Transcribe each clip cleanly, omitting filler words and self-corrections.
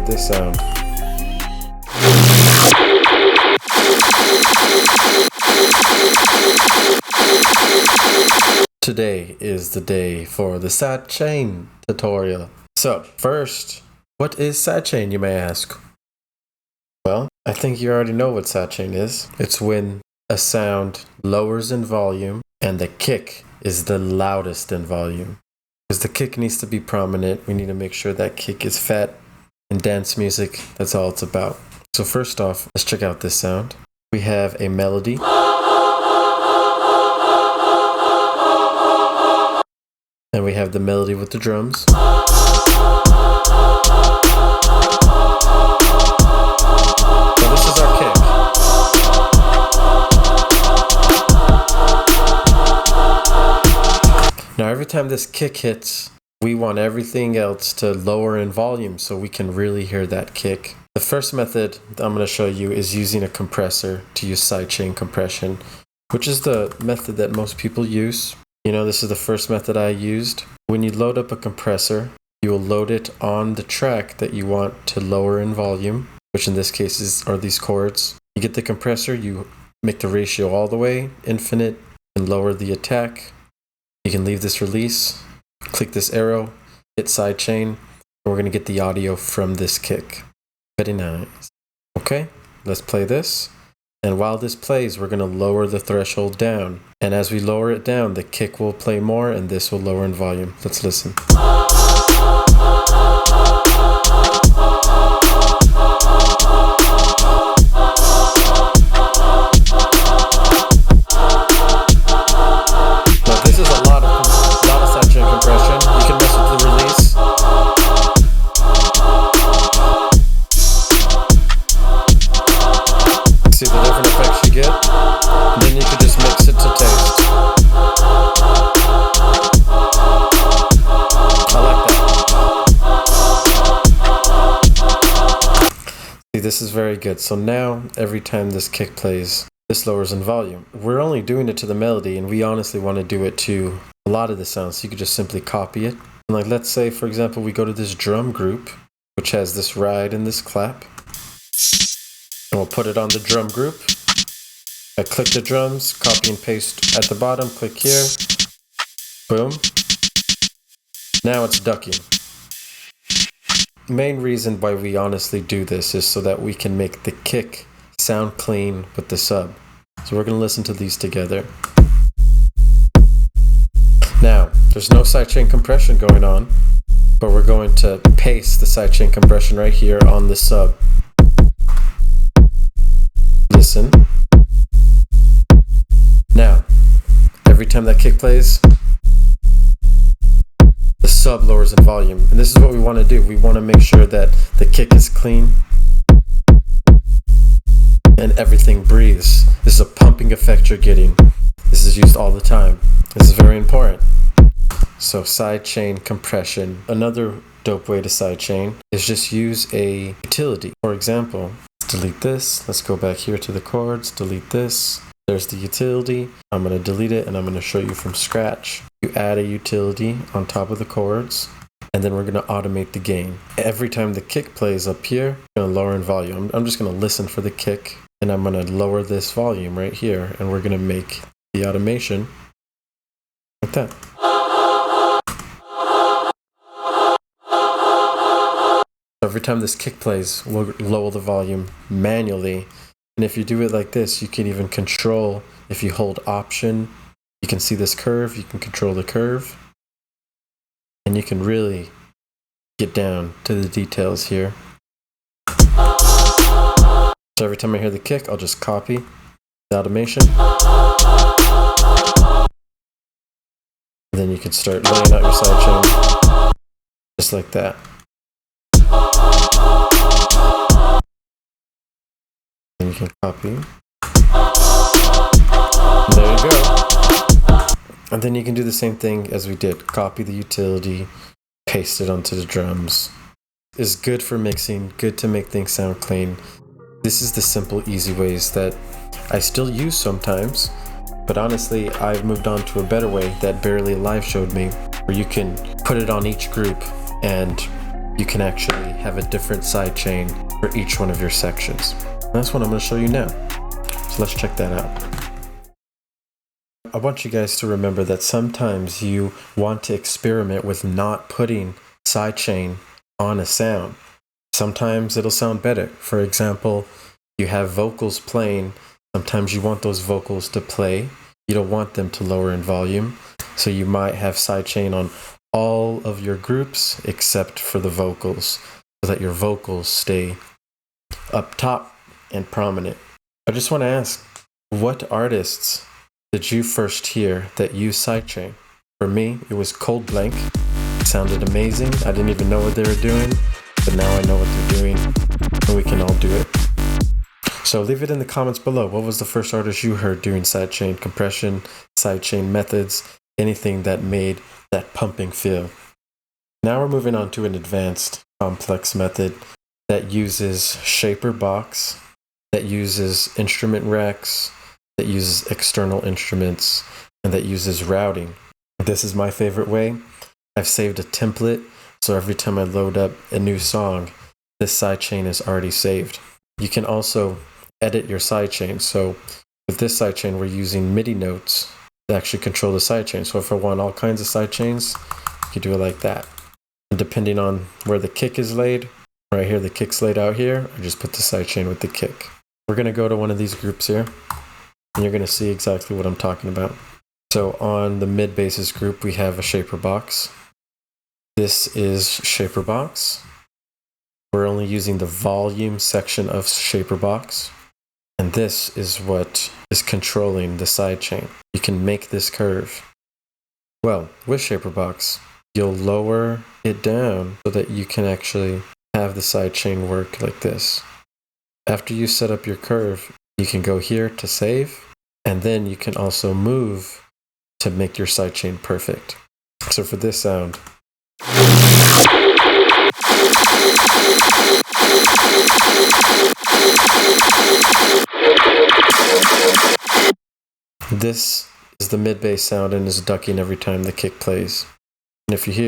with this sound. Today is the day for the Sidechain tutorial. So first, what is Sidechain, you may ask? Well, I think you already know what Sidechain is. It's when a sound lowers in volume and the kick is the loudest in volume. Because the kick needs to be prominent, we need to make sure that kick is fat. In dance music, that's all it's about. So first off, let's check out this sound. We have a melody. And we have the melody with the drums. So this is our kick. Now every time this kick hits, we want everything else to lower in volume so we can really hear that kick. The first method I'm going to show you is using a compressor to use sidechain compression, which is the method that most people use. You know, this is the first method I used. When you load up a compressor, you will load it on the track that you want to lower in volume, which in this case are these chords. You get the compressor, you make the ratio all the way infinite and lower the attack. You can leave this release, click this arrow, hit sidechain, and we're going to get the audio from this kick. Very nice. Okay, let's play this. And while this plays, we're going to lower the threshold down. And as we lower it down, the kick will play more and this will lower in volume. Let's listen. Now this is a lot of sidechain compression. You can mess with the release. See the different effects you get, and then you can just mix it to taste. I like that. See, this is very good. So now, every time this kick plays, this lowers in volume. We're only doing it to the melody, and we honestly want to do it to a lot of the sounds, so you could just simply copy it. And like, let's say, for example, we go to this drum group, which has this ride and this clap. And we'll put it on the drum group. I click the drums, copy and paste at the bottom, click here. Boom. Now it's ducking. Main reason why we honestly do this is so that we can make the kick sound clean with the sub. So we're going to listen to these together. Now, there's no sidechain compression going on, but we're going to paste the sidechain compression right here on the sub. Listen. Now, every time that kick plays, the sub lowers in volume. And this is what we want to do. We want to make sure that the kick is clean and everything breathes. This is a pumping effect you're getting. This is used all the time. This is very important. So sidechain compression. Another dope way to sidechain is just use a utility. For example, delete this. Let's go back here to the chords, delete this. There's the utility. I'm going to delete it and I'm going to show you from scratch. You add a utility on top of the chords and then we're going to automate the gain. Every time the kick plays up here, I'm going to lower in volume. I'm just going to listen for the kick and I'm going to lower this volume right here and we're going to make the automation like that. Every time this kick plays, we'll lower the volume manually. And if you do it like this, you can even control, if you hold Option, you can see this curve, you can control the curve. And you can really get down to the details here. So every time I hear the kick, I'll just copy the automation. And then you can start laying out your sidechain just like that. And you can copy. And there you go. And then you can do the same thing as we did. Copy the utility, paste it onto the drums. It's good for mixing, good to make things sound clean. This is the simple, easy ways that I still use sometimes, but honestly, I've moved on to a better way that Barely Live showed me, where you can put it on each group and you can actually have a different sidechain for each one of your sections. And that's what I'm going to show you now. So let's check that out. I want you guys to remember that sometimes you want to experiment with not putting sidechain on a sound. Sometimes it'll sound better. For example, you have vocals playing. Sometimes you want those vocals to play. You don't want them to lower in volume. So you might have sidechain on all of your groups except for the vocals, so that your vocals stay up top and prominent. I just want to ask, what artists did you first hear that use sidechain? For me, it was Cold Blank. It sounded amazing. I didn't even know what they were doing, but now I know what they're doing, and we can all do it. So leave it in the comments below. What was the first artist you heard doing sidechain compression, sidechain methods, anything that made that pumping feel? Now we're moving on to an advanced, complex method that uses Shaperbox, that uses instrument racks, that uses external instruments, and that uses routing. This is my favorite way. I've saved a template, so every time I load up a new song, this sidechain is already saved. You can also edit your sidechain. So with this sidechain, we're using MIDI notes to actually control the sidechain. So if I want all kinds of sidechains, you can do it like that. And depending on where the kick is laid, right here, the kick's laid out here, I just put the sidechain with the kick. We're going to go to one of these groups here, and you're going to see exactly what I'm talking about. So on the mid basses group, we have a Shaperbox. This is Shaperbox. We're only using the volume section of Shaperbox. And this is what is controlling the sidechain. You can make this curve. Well, with Shaperbox, you'll lower it down so that you can actually have the sidechain work like this. After you set up your curve, you can go here to save, and then you can also move to make your sidechain perfect. So for this sound, this is the mid bass sound and is ducking every time the kick plays. And if you hear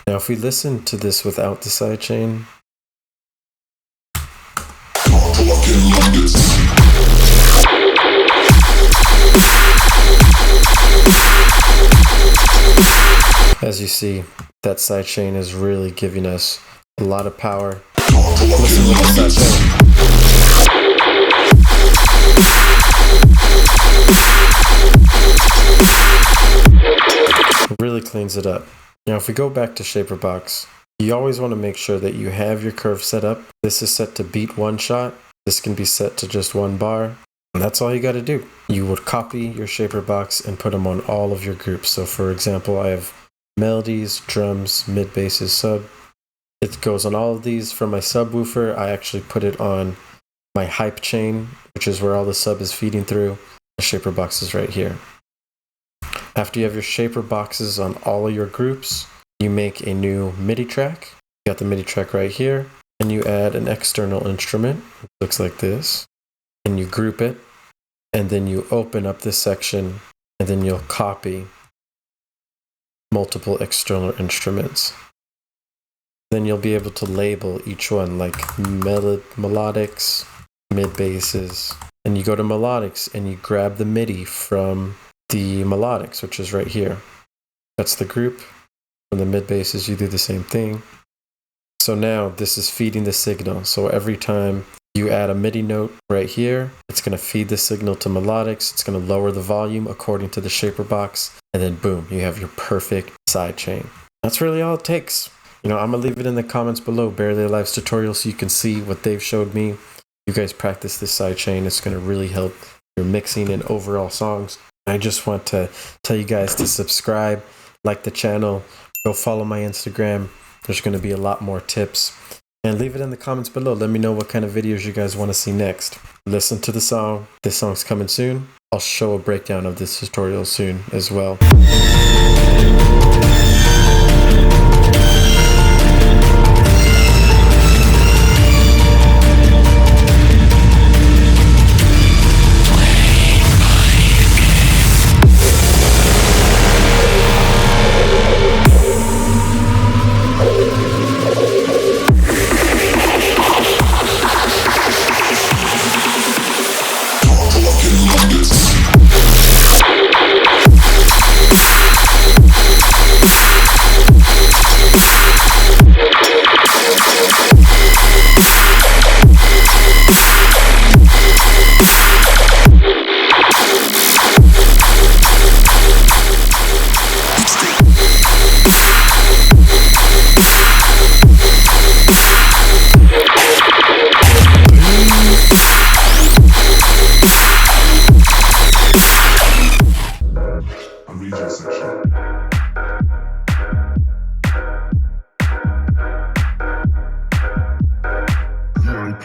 now, if we listen to this without the sidechain, as you see, that sidechain is really giving us a lot of power. Listen with the sidechain. It really cleans it up. Now, if we go back to Shaperbox, you always want to make sure that you have your curve set up. This is set to beat one shot. This can be set to just one bar. And that's all you got to do. You would copy your Shaperbox and put them on all of your groups. So for example, I have melodies, drums, mid basses, sub. It goes on all of these. For my subwoofer, I actually put it on my hype chain, which is where all the sub is feeding through. The Shaperbox is right here. After you have your Shaperboxes on all of your groups, you make a new MIDI track. You got the MIDI track right here, and you add an external instrument. It looks like this. And you group it, and then you open up this section, and then you'll copy multiple external instruments. Then you'll be able to label each one like melodics, mid basses, and you go to melodics and you grab the MIDI from the melodics, which is right here. That's the group. For the mid basses, you do the same thing. So now this is feeding the signal. So every time you add a MIDI note right here, it's going to feed the signal to melodics. It's going to lower the volume according to the Shaperbox. And then boom, you have your perfect sidechain. That's really all it takes. I'm going to leave it in the comments below, Barely Alive's tutorial, so you can see what they've showed me. You guys practice this sidechain. It's going to really help your mixing and overall songs. I just want to tell you guys to subscribe, like the channel, go follow my Instagram. There's going to be a lot more tips. And leave it in the comments below. Let me know what kind of videos you guys want to see next. Listen to the song. This song's coming soon. I'll show a breakdown of this tutorial soon as well.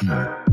channel.